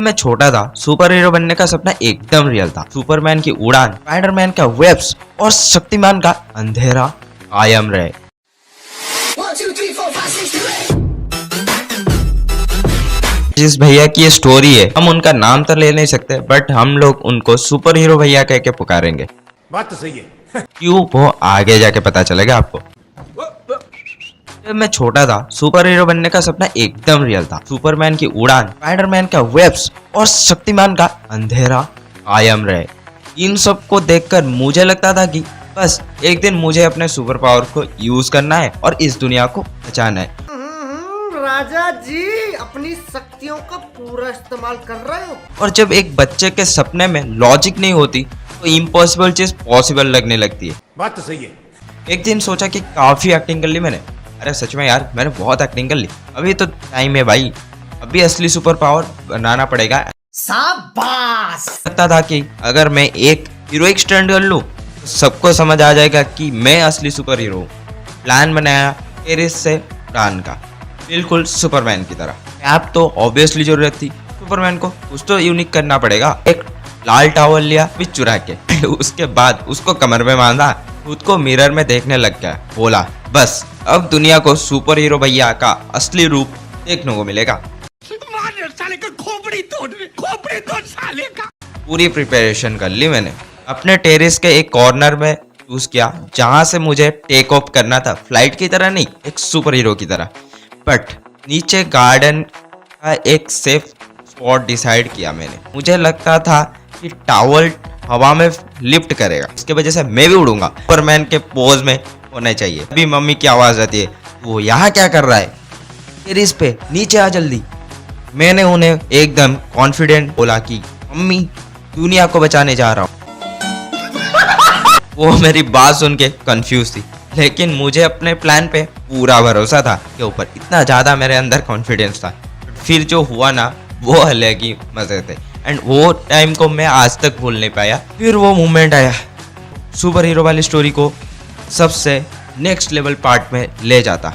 मैं छोटा था, सुपर हीरो बनने का सपना एकदम रियल था। सुपरमैन की उड़ान, स्पाइडरमैन का वेब्स और शक्तिमान का अंधेरा कायम रहे। जिस भैया की ये स्टोरी है, हम उनका नाम तो ले नहीं सकते, बट हम लोग उनको सुपर हीरो भैया कह के पुकारेंगे। बात तो सही है। क्यों, वो आगे जाके पता चलेगा आपको। जब मैं छोटा था, सुपर हीरो बनने का सपना एकदम रियल था। सुपरमैन की उड़ान, स्पाइडरमैन का वेब्स और शक्तिमान का अंधेरा कायम रहे। इन सब को देखकर मुझे लगता था कि बस एक दिन मुझे अपने सुपर पावर को यूज करना है और इस दुनिया को बचाना है। राजा जी अपनी शक्तियों का पूरा इस्तेमाल कर रहे हो। और जब एक बच्चे के सपने में लॉजिक नहीं होती तो इम्पॉसिबल चीज पॉसिबल लगने लगती है। बात तो सही है। एक दिन सोचा कि काफी एक्टिंग कर ली मैंने। अरे सच में यार, मैंने बहुत एक्टिंग कर ली, अभी तो टाइम है भाई, अभी असली सुपर पावर बनाना पड़ेगा। शाबाश। लगता था कि अगर मैं एक हीरोइक स्टंट कर लूं तो सबको समझ आ जाएगा कि मैं असली सुपर हीरो हूं। प्लान बनाया टेरिस से उड़ान का, बिल्कुल सुपरमैन की तरह। कैप तो ऑब्वियसली जरूरत थी, सुपरमैन को कुछ तो यूनिक करना पड़ेगा। एक लाल टॉवल लिया भी चुरा के उसके बाद उसको कमर में बांधा, खुद को मिरर में देखने लग गया, बोला बस अब दुनिया को सुपर हीरो भैया का असली रूप देखने को मिलेगा। साले का खोपड़ी तोड़ साले का। पूरी प्रिपरेशन कर ली मैंने। अपने टेरेस के एक कॉर्नर में चूज किया जहां से मुझे टेक ऑफ करना था, फ्लाइट की तरह नहीं, एक सुपर हीरो की तरह। बट नीचे गार्डन का एक सेफ स्पॉट डिसाइड किया मैंने। मुझे लगता था कि टावल हवा में लिफ्ट करेगा, इसके वजह से मैं भी उड़ूंगा, सुपरमैन के पोज में होना चाहिए। अभी मम्मी की आवाज आती है, वो यहाँ क्या कर रहा है, टेरेस पे नीचे आ जल्दी। मैंने उन्हें एकदम कॉन्फिडेंट बोला कि मम्मी दुनिया को बचाने जा रहा हूँ। वो मेरी बात सुन के कंफ्यूज थी, लेकिन मुझे अपने प्लान पे पूरा भरोसा था के ऊपर, इतना ज्यादा मेरे अंदर कॉन्फिडेंस था। फिर जो हुआ ना, वो अलग ही मजे थे एंड वो टाइम को मैं आज तक भूल नहीं पाया। फिर वो मोमेंट आया, सुपर हीरो वाली स्टोरी को सबसे नेक्स्ट लेवल पार्ट में ले जाता।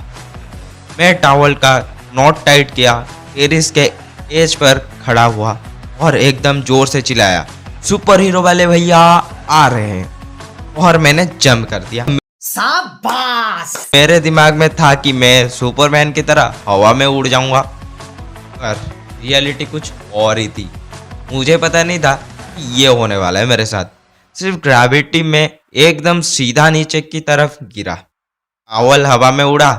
मैं टॉवल का नॉट टाइट किया, टेरिस के एज पर खड़ा हुआ और एकदम जोर से चिल्लाया, सुपर हीरो वाले भैया आ रहे हैं, और मैंने जंप कर दिया। शाबाश। मेरे दिमाग में था कि मैं सुपरमैन की तरह हवा में उड़ जाऊंगा, पर रियलिटी कुछ और ही थी। मुझे पता नहीं था कि ये होने वाला है मेरे साथ। सिर्फ ग्रेविटी में एकदम सीधा नीचे की तरफ गिरा, टॉवल हवा में उड़ा,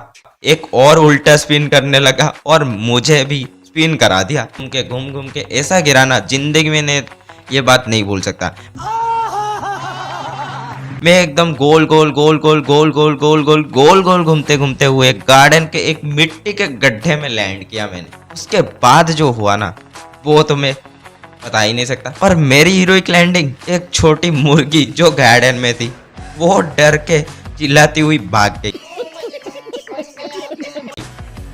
एक और उल्टा स्पिन करने लगा और मुझे भी स्पिन करा दिया। घूम घूम के ऐसा गिराना, जिंदगी में ने ये बात नहीं भूल सकता। मैं एकदम गोल गोल गोल गोल गोल गोल गोल गोल गोल गोल घूमते घूमते हुए गार्डन के एक मिट्टी के गड्ढे में लैंड किया मैंने। उसके बाद जो हुआ ना, वो तो मैं बता ही नहीं सकता। और मेरी हीरोइक लैंडिंग, एक छोटी मुर्गी जो गार्डन में थी वो डर के चिल्लाती हुई भाग गई।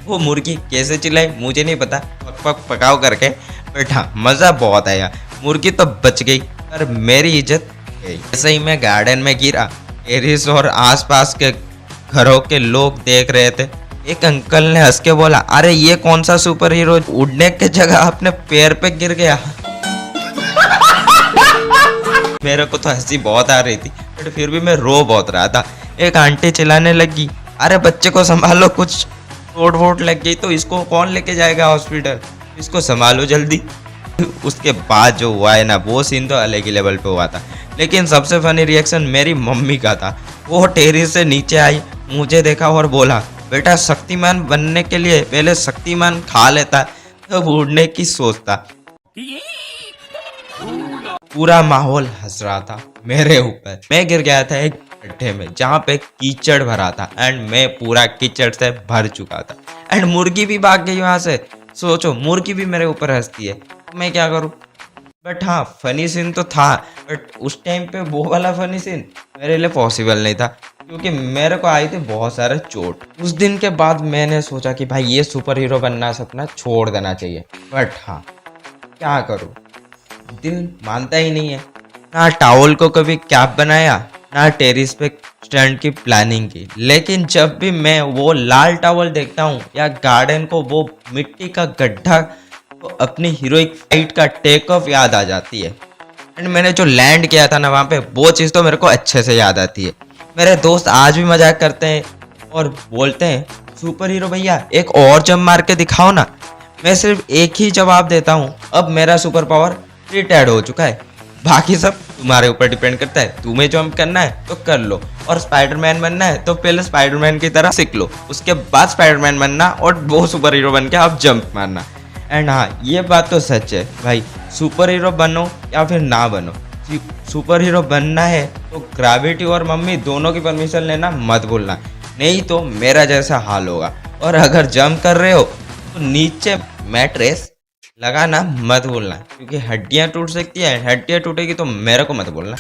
वो मुर्गी कैसे चिल्लाई मुझे नहीं पता, पक पक पकाओ करके, बट हाँ मजा बहुत आया। मुर्गी तो बच गई पर मेरी इज्जत गई। ऐसे ही मैं गार्डन में गिरा, टेरिस और आसपास के घरों के लोग देख रहे थे। एक अंकल ने हंस के बोला, अरे ये कौन सा सुपर हीरो उड़ने के जगह अपने पैर पे गिर गया। मेरे को तो हंसी बहुत आ रही थी, बट फिर भी मैं रो बहुत रहा था। एक आंटी चिल्लाने लगी, अरे बच्चे को संभालो, कुछ चोट वोट लग गई तो इसको कौन लेके जाएगा हॉस्पिटल, इसको संभालो जल्दी। उसके बाद जो हुआ है ना, वो सीन तो अलग ही लेवल पे हुआ था। लेकिन सबसे फनी रिएक्शन मेरी मम्मी का था। वो टेरिस से नीचे आई, मुझे देखा और बोला, बेटा शक्तिमान बनने के लिए पहले शक्तिमान खा लेता तब उड़ने की सोचता। पूरा माहौल हंस रहा था मेरे ऊपर। मैं गिर गया था एक गड्ढे में जहाँ पे कीचड़ भरा था एंड मैं पूरा कीचड़ से भर चुका था एंड मुर्गी भी भाग गई वहां से। सोचो, मुर्गी भी मेरे ऊपर हंसती है, तो मैं क्या करूं। बट हाँ, फनी सीन तो था, बट उस टाइम पे वो वाला फनी सीन मेरे लिए पॉसिबल नहीं था क्योंकि मेरे को आई थी बहुत सारे चोट। उस दिन के बाद मैंने सोचा कि भाई ये सुपर हीरो बनना सपना छोड़ देना चाहिए। बट हाँ, क्या करूं, दिल मानता ही नहीं है। ना टॉवल को कभी कैप बनाया, ना टेरिस पे स्टंट की प्लानिंग की। लेकिन जब भी मैं वो लाल टॉवल देखता हूँ या गार्डन को वो मिट्टी का गड्ढा तो अपनी हीरोइक फाइट का टेक ऑफ याद आ जाती है। एंड मैंने जो लैंड किया था ना वहाँ पे, वो चीज़ तो मेरे को अच्छे से याद आती है। मेरे दोस्त आज भी मजाक करते हैं और बोलते हैं सुपर हीरो भैया एक और जंप मार के दिखाओ ना। मैं सिर्फ एक ही जवाब देता हूँ, अब मेरा सुपर पावर रिटायर्ड हो चुका है, बाकी सब तुम्हारे ऊपर डिपेंड करता है। तुम्हें जंप करना है तो कर लो, और स्पाइडरमैन बनना है तो पहले स्पाइडरमैन की तरह सीख लो, उसके बाद स्पाइडरमैन बनना और वो सुपर हीरो बन के आप जंप मारना। एंड हाँ, ये बात तो सच है भाई, सुपर हीरो बनो या फिर ना बनो, सुपर हीरो बनना है तो ग्रेविटी और मम्मी दोनों की परमिशन लेना मत भूलना, नहीं तो मेरा जैसा हाल होगा। और अगर जंप कर रहे हो तो नीचे मैट्रेस लगाना मत भूलना, क्योंकि हड्डियां टूट सकती है, हड्डियां टूटेगी तो मेरे को मत बोलना।